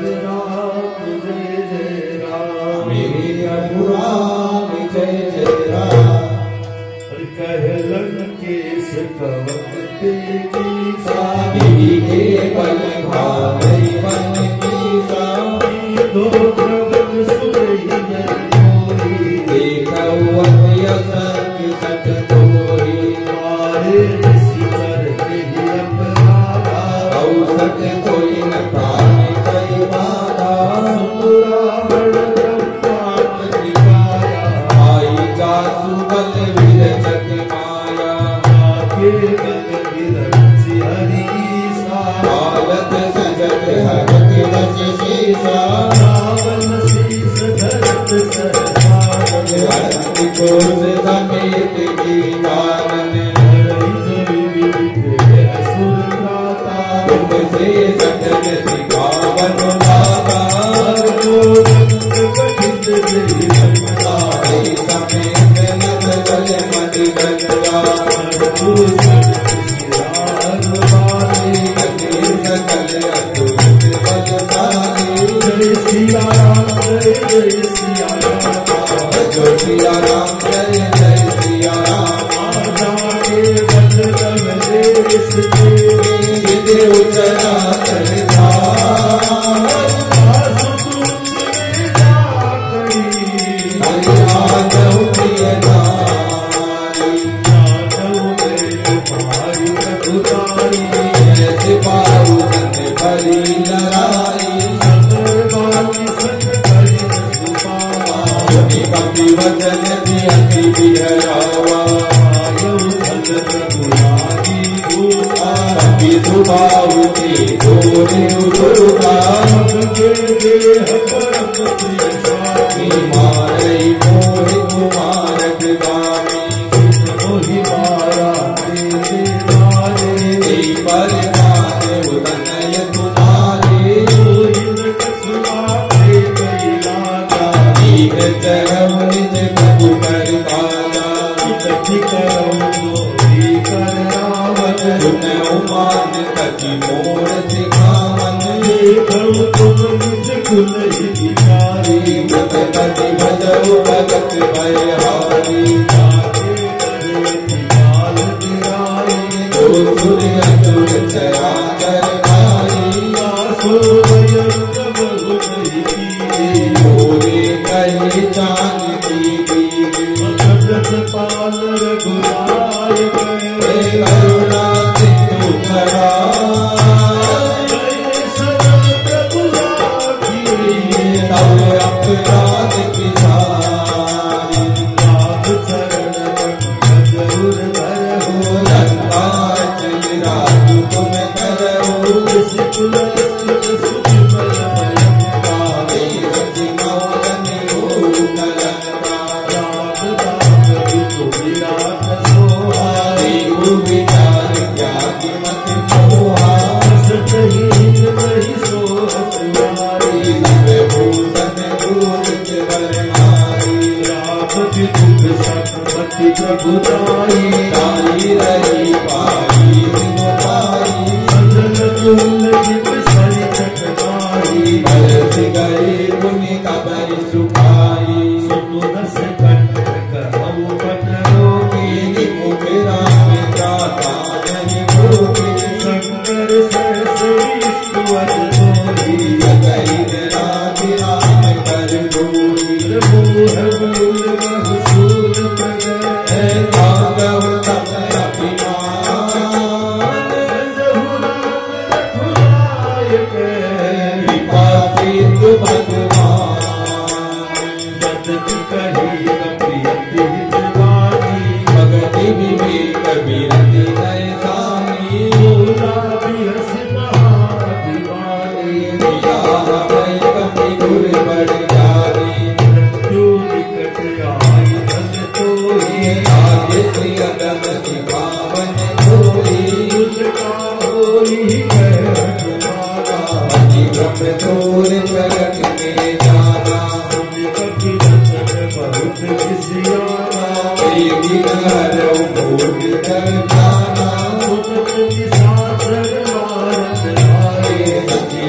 हरे राम जय जय राम मेरे प्रभु राम जय जय राम कह लंकेश कवते की साधी के बल भाई बन की साधी दो प्रबल सुरही नरी देखो असंख्य सत तोरी मारे सिर ही अपराधा औसत कोई न प्राणी कई बाधा रावण ब्रह्मांड दिखाया आई का सुबल विरचक माया आगे गगन गिरज हरि सा हालत सजग हरक बस शेषा रावण शीस धरत सहसानन हरक कोस समेत की कानन तुमसे सकल सिखावन लागा सारे समेत नद जल मद गंगा सकल अतुलित बलशाली जय सिया राम जय जय सिया राम जो सिया राम जय जय सिया राम जाके बल देश विदे उचरा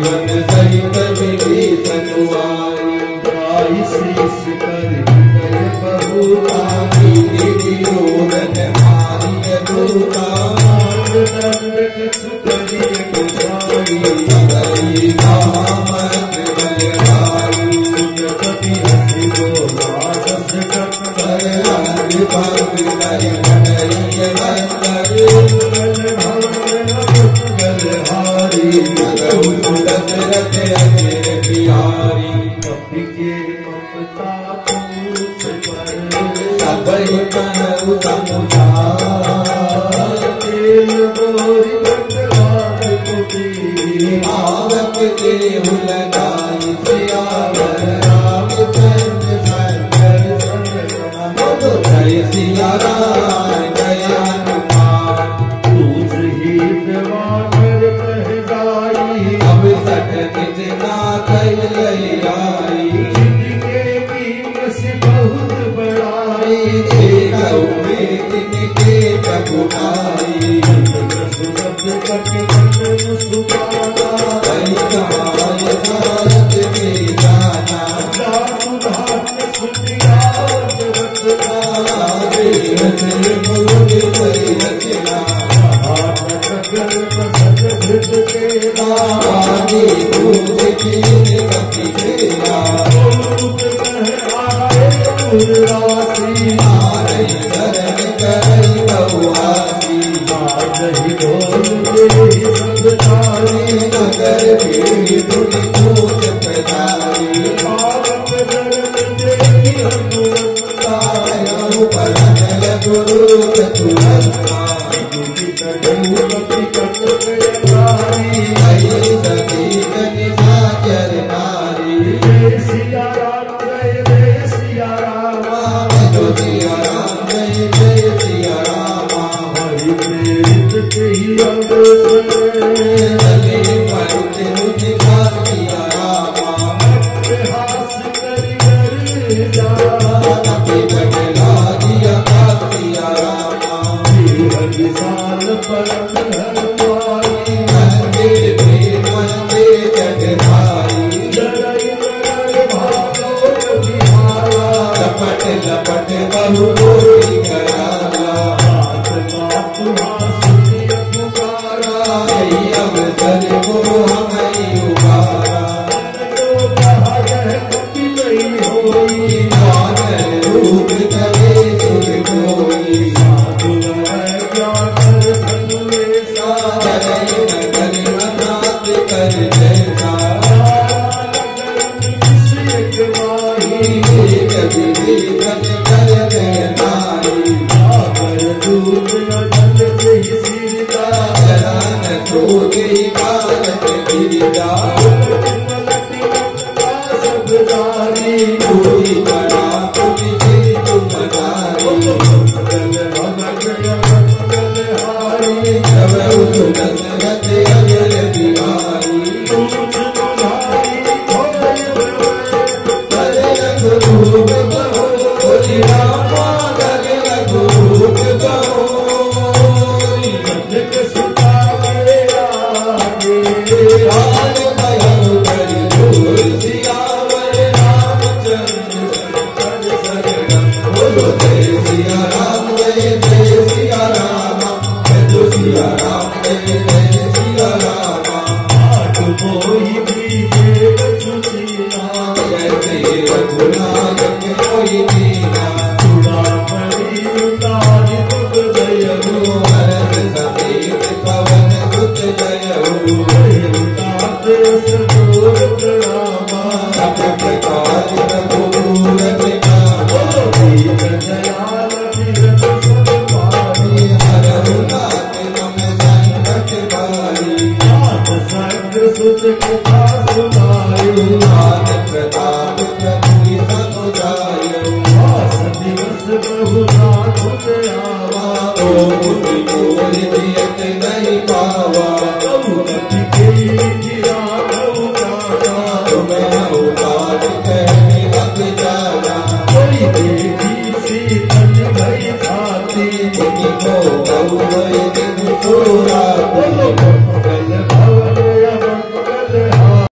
जीवन सहित मिली सनुआई गाई शीस कर गए बहुतारी रोरन मारिय दूता दंड सुकरिय गुजारी सदई कामत बलराई सुनपति हसी बोला दस कर रंग भंग लय मनरिय नंदर गलहारी दशरथ अजर बिहारी कपि के ममता पूछ पर सबहि तनहु समुझार तेल गोरी भगवान कुटी आवक देहु लगाई सियावर रामचंद्र शंकर बोलो जय सिया राम जय हनुमान दूज ही देवानर कह जाई अब सठ निज ना कैलई आई जिनके कीम से बहुत बड़ाई देखऊ में तिनके प्रभु आई सुरत कटि कट मुस्कुराना कई कमाय भारत में जाना जादू धाम सुनिया जगत Oh